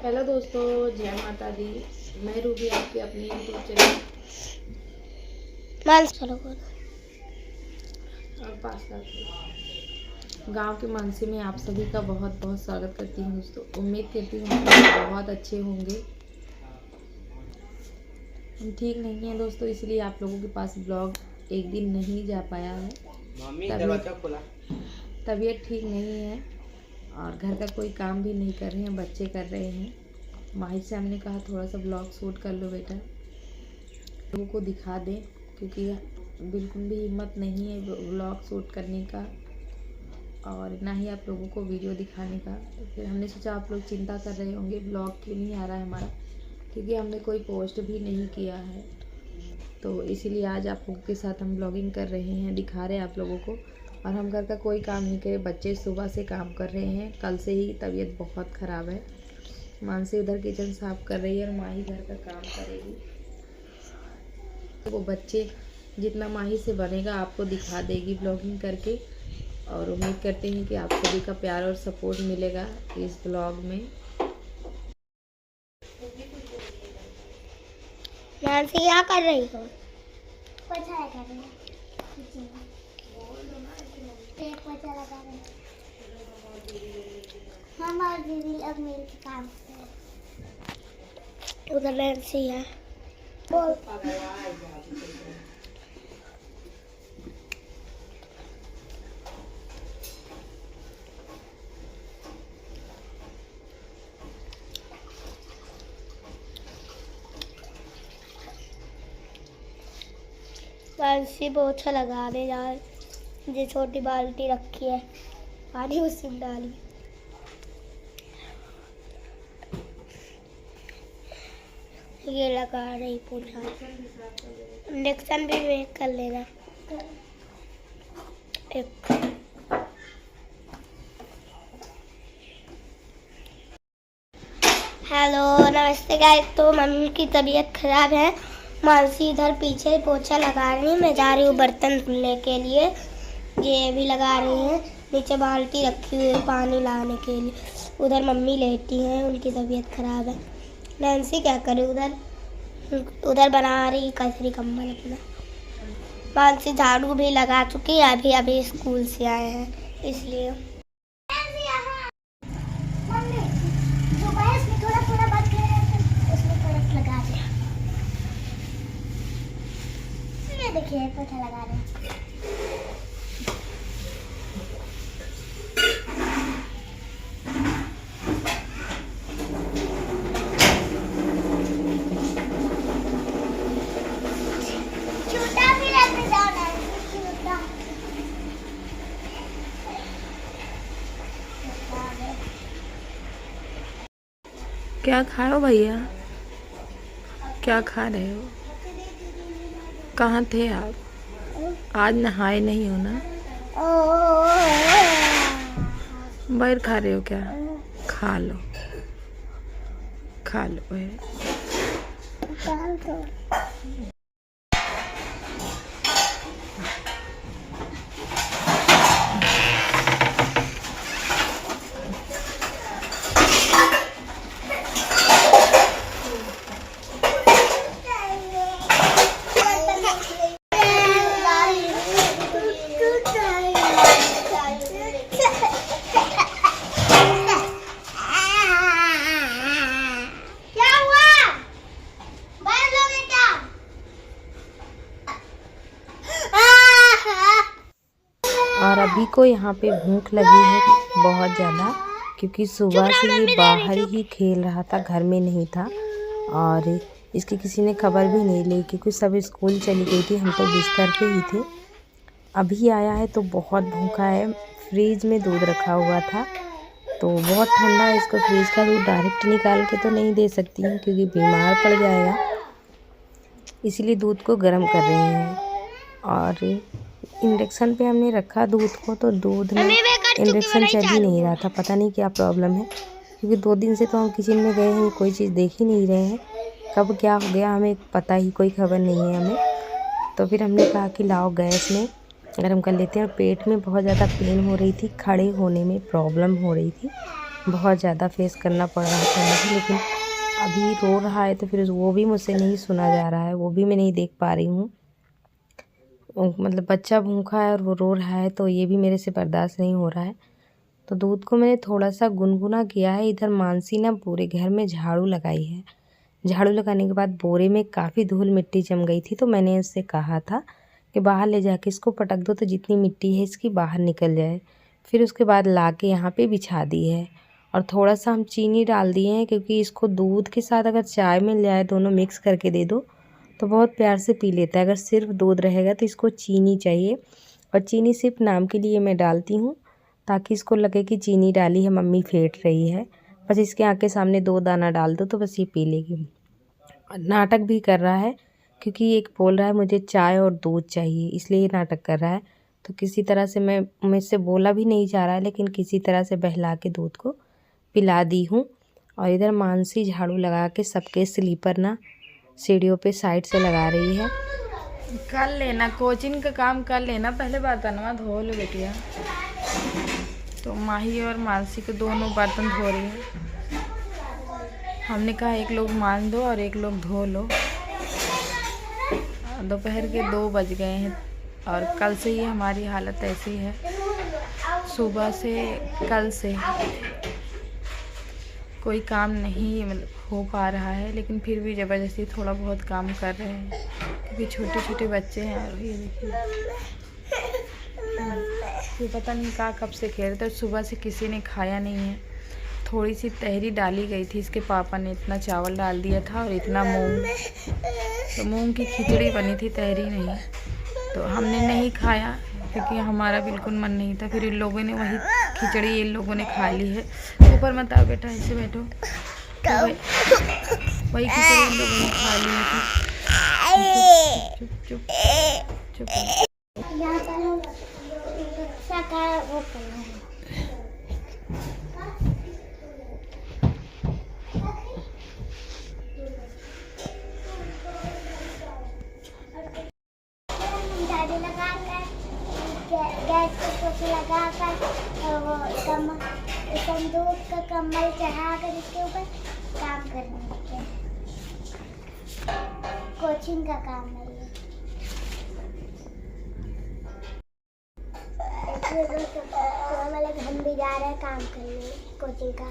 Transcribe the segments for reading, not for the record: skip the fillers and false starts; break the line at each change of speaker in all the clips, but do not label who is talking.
Hello दोस्तों, जय माता दी। मैं रूबी आपकी अपनी यूट्यूब चैनल और पास्ता गांव के मानसी में आप सभी का बहुत बहुत स्वागत करती हूँ दोस्तों। उम्मीद करती हूँ आप बहुत अच्छे होंगे। हम ठीक नहीं हैं दोस्तों, इसलिए आप लोगों के पास ब्लॉग एक दिन नहीं जा पाया है। तबीयत ठीक नहीं है और घर का कोई काम भी नहीं कर रहे हैं, बच्चे कर रहे हैं। माही से हमने कहा थोड़ा सा ब्लॉग शूट कर लो बेटा, लोगों को दिखा दें, क्योंकि बिल्कुल भी हिम्मत नहीं है ब्लॉग शूट करने का और ना ही आप लोगों को वीडियो दिखाने का। तो फिर हमने सोचा आप लोग चिंता कर रहे होंगे ब्लॉग क्यों नहीं आ रहा है हमारा, क्योंकि हमने कोई पोस्ट भी नहीं किया है। तो इसीलिए आज आप लोगों के साथ हम ब्लॉगिंग कर रहे हैं, दिखा रहे हैं आप लोगों को। और हम घर का कोई काम नहीं करे, बच्चे सुबह से काम कर रहे हैं। कल से ही तबीयत बहुत ख़राब है। मानसी उधर किचन साफ कर रही है और माही घर का काम करेगी। वो बच्चे जितना माही से बनेगा आपको दिखा देगी ब्लॉगिंग करके। और उम्मीद करते हैं कि आप सभी का प्यार और सपोर्ट मिलेगा इस ब्लॉग में।
मानसी क्या कर रही हो? पोछा लगा रही हूँ। एक पोछा लगा रही हूँ। हम और दीदी अब मिलकर काम करते हैं। उधर नैन्सी है। बोल। मानसी पोछा लगाने जा रही, जो छोटी बाल्टी रखी है पानी उसी में डाली। ये लगा रही पोछा। इंडक्शन भी मेक कर लेना। एक हेलो नमस्ते गाइस। तो मम्मी की तबीयत खराब है। मानसी इधर पीछे पोछा लगा रही है, मैं जा रही हूँ बर्तन धुलने के लिए। ये भी लगा रही हैं। नीचे बाल्टी रखी हुई है पानी लाने के लिए। उधर मम्मी लेटी हैं, उनकी तबीयत खराब है। नैन्सी क्या करे? उधर बना रही कसरी कंबल अपना। मानसी झाड़ू भी लगा चुकी है, अभी अभी स्कूल से आए हैं इसलिए। देखिए पोछा लगा रहे हैं। छोटा भी लेते जाओ ना, छोटा।
क्या खाए हो भैया? क्या खा रहे हो? कहाँ थे आप? आज नहाए नहीं हो ना? बैर खा रहे हो क्या? खा लो, खा लो बैर। और अभी को यहाँ पे भूख लगी है बहुत ज़्यादा, क्योंकि सुबह से ये बाहर ही खेल रहा था, घर में नहीं था। और इसकी किसी ने खबर भी नहीं ली, क्योंकि सब स्कूल चली गई थी, हम तो बिस्तर पे ही थे। अभी आया है तो बहुत भूखा है। फ्रीज में दूध रखा हुआ था तो बहुत ठंडा है, इसको फ्रीज का दूध डायरेक्ट निकाल के तो नहीं दे सकती हूँ, क्योंकि बीमार पड़ जाएगा। इसीलिए दूध को गर्म कर रहे हैं। और इंडक्शन पे हमने रखा दूध को, तो दूध में इंडक्शन चल ही नहीं रहा था। पता नहीं क्या प्रॉब्लम है, क्योंकि 2 दिन से तो हम किचन में गए हैं, कोई चीज़ देख ही नहीं रहे हैं। कब क्या हो गया हमें पता ही कोई खबर नहीं है हमें। तो फिर हमने कहा कि लाओ गैस में गर्म कर लेते हैं। और पेट में बहुत ज़्यादा पेन हो रही थी, खड़े होने में प्रॉब्लम हो रही थी, बहुत ज़्यादा फेस करना पड़ रहा था मुझे। लेकिन अभी रो रहा है तो फिर वो भी मुझसे नहीं सुना जा रहा है, वो भी मैं नहीं देख पा रही हूँ। मतलब बच्चा भूखा है और वो रो रहा है तो ये भी मेरे से बर्दाश्त नहीं हो रहा है। तो दूध को मैंने थोड़ा सा गुनगुना किया है। इधर मानसी ना पूरे घर में झाड़ू लगाई है। झाड़ू लगाने के बाद बोरे में काफ़ी धूल मिट्टी जम गई थी, तो मैंने उससे कहा था कि बाहर ले जाके इसको पटक दो तो जितनी मिट्टी है इसकी बाहर निकल जाए। फिर उसके बाद ला के यहाँ पे बिछा दी है और थोड़ा सा हम चीनी डाल दिए हैं, क्योंकि इसको दूध के साथ अगर चाय मिल जाए दोनों मिक्स करके दे दो तो बहुत प्यार से पी लेता है। अगर सिर्फ दूध रहेगा तो इसको चीनी चाहिए, और चीनी सिर्फ नाम के लिए मैं डालती हूँ ताकि इसको लगे कि चीनी डाली है, मम्मी फेंट रही है। बस इसके आँख के सामने 2 दाना डाल दो तो बस ये पी लेगी। नाटक भी कर रहा है क्योंकि एक बोल रहा है मुझे चाय और दूध चाहिए, इसलिए ये नाटक कर रहा है। तो किसी तरह से मुझसे बोला भी नहीं जा रहा है, लेकिन किसी तरह से बहला के दूध को पिला दी हूँ। और इधर मानसी झाड़ू लगा के सबके स्लीपर ना सीढ़ियों पे साइड से लगा रही है। कर लेना कोचिंग का काम, कर लेना, पहले बर्तनवा धो लो बेटिया। तो माही और मानसी को दोनों बर्तन धो रही है। हमने कहा एक लोग मान दो और एक लोग धो लो। दोपहर के 2 बज गए हैं और कल से ही हमारी हालत ऐसी है। सुबह से कल से कोई काम नहीं मतलब हो पा रहा है, लेकिन फिर भी ज़बरदस्ती थोड़ा बहुत काम कर रहे हैं क्योंकि छोटे छोटे बच्चे हैं। और ये देखिए ये पता नहीं कब से खेल रहे थे। सुबह से किसी ने खाया नहीं है। थोड़ी सी तहरी डाली गई थी, इसके पापा ने इतना चावल डाल दिया था और इतना मूंग, तो मूंग की खिचड़ी बनी थी, तहरी नहीं। तो हमने नहीं खाया क्योंकि हमारा बिल्कुल मन नहीं था। फिर इन लोगों ने वही खिचड़ी इन लोगों ने खा ली है। ऊपर मत आओ बेटा, ऐसे बैठो। तो वही खिचड़ी इन लोगों ने खा ली थी। चुप चुप चुप चुप।
गैस पे कुछ लगाकर वो संदूक का कम्बल चढ़ाकर इसके ऊपर काम करने के कोचिंग का काम है ये। मतलब हम भी जा रहे हैं काम करने कोचिंग का।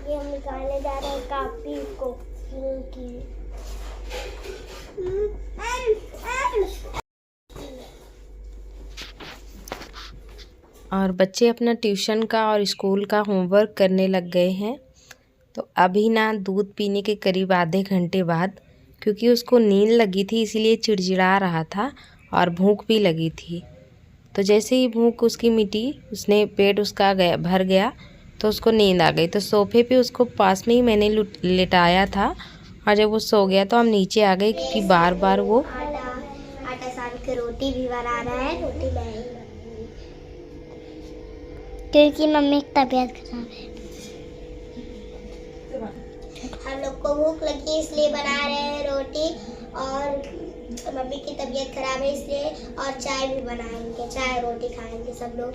ये हम निकालने जा रहे हैं कापी कोचिंग की।
और बच्चे अपना ट्यूशन का और स्कूल का होमवर्क करने लग गए हैं। तो अभी ना दूध पीने के करीब आधे घंटे बाद, क्योंकि उसको नींद लगी थी इसीलिए चिड़चिड़ा रहा था और भूख भी लगी थी। तो जैसे ही भूख उसकी मिटी, उसने पेट उसका भर गया तो उसको नींद आ गई। तो सोफे पे उसको पास में ही मैंने लिटाया था, और जब वो सो गया तो हम नीचे आ गए क्योंकि बार बार वो
आटा सान के रोटी भी बना रहा है। रोटी नहीं क्योंकि मम्मी की तबीयत खराब है। हम लोग को भूख लगी इसलिए बना रहे हैं रोटी, और मम्मी की तबीयत खराब है इसलिए, और चाय भी बनाएंगे, चाय रोटी खाएंगे सब लोग।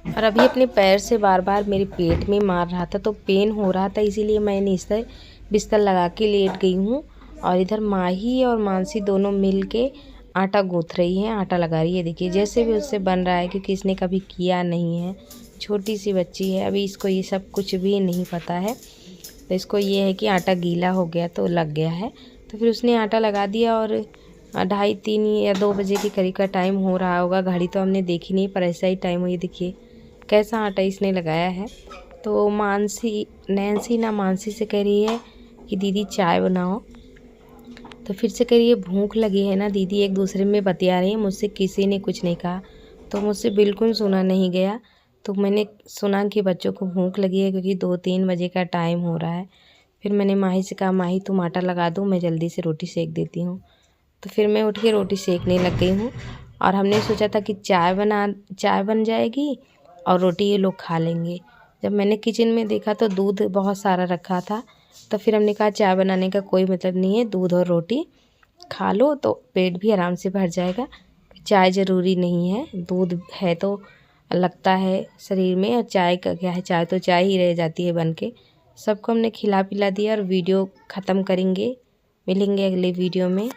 और अभी अपने पैर से बार बार मेरे पेट में मार रहा था तो पेन हो रहा था, इसीलिए मैंने इस तरह बिस्तर लगा के लेट गई हूँ। और इधर माही और मानसी दोनों मिल के आटा गूँथ रही हैं, आटा लगा रही है। देखिए जैसे भी उससे बन रहा है, क्योंकि इसने कभी किया नहीं है, छोटी सी बच्ची है, अभी इसको ये सब कुछ भी नहीं पता है। तो इसको ये है कि आटा गीला हो गया तो लग गया है। तो फिर उसने आटा लगा दिया और 2:30 3 या 2 बजे के करीब का टाइम हो रहा होगा। घड़ी तो हमने देखी नहीं, पर ऐसा ही टाइम हुई। देखिए कैसा आटा इसने लगाया है। तो नैन्सी ना मानसी से कह रही है कि दीदी चाय बनाओ। तो फिर से कह रही है भूख लगी है ना दीदी, एक दूसरे में बतिया रही है। मुझसे किसी ने कुछ नहीं कहा, तो मुझसे बिल्कुल सुना नहीं गया। तो मैंने सुना कि बच्चों को भूख लगी है क्योंकि 2-3 बजे का टाइम हो रहा है। फिर मैंने माही से कहा माही तुम आटा लगा दो, मैं जल्दी से रोटी सेक देती हूँ। तो फिर मैं उठ के रोटी सेकने लग गई हूँ। और हमने सोचा था कि चाय बन जाएगी और रोटी ये लोग खा लेंगे। जब मैंने किचन में देखा तो दूध बहुत सारा रखा था, तो फिर हमने कहा चाय बनाने का कोई मतलब नहीं है, दूध और रोटी खा लो तो पेट भी आराम से भर जाएगा। चाय ज़रूरी नहीं है, दूध है तो लगता है शरीर में, और चाय का क्या है, चाय तो चाय ही रह जाती है बन के। सबको हमने खिला पिला दिया और वीडियो ख़त्म करेंगे। मिलेंगे अगले वीडियो में।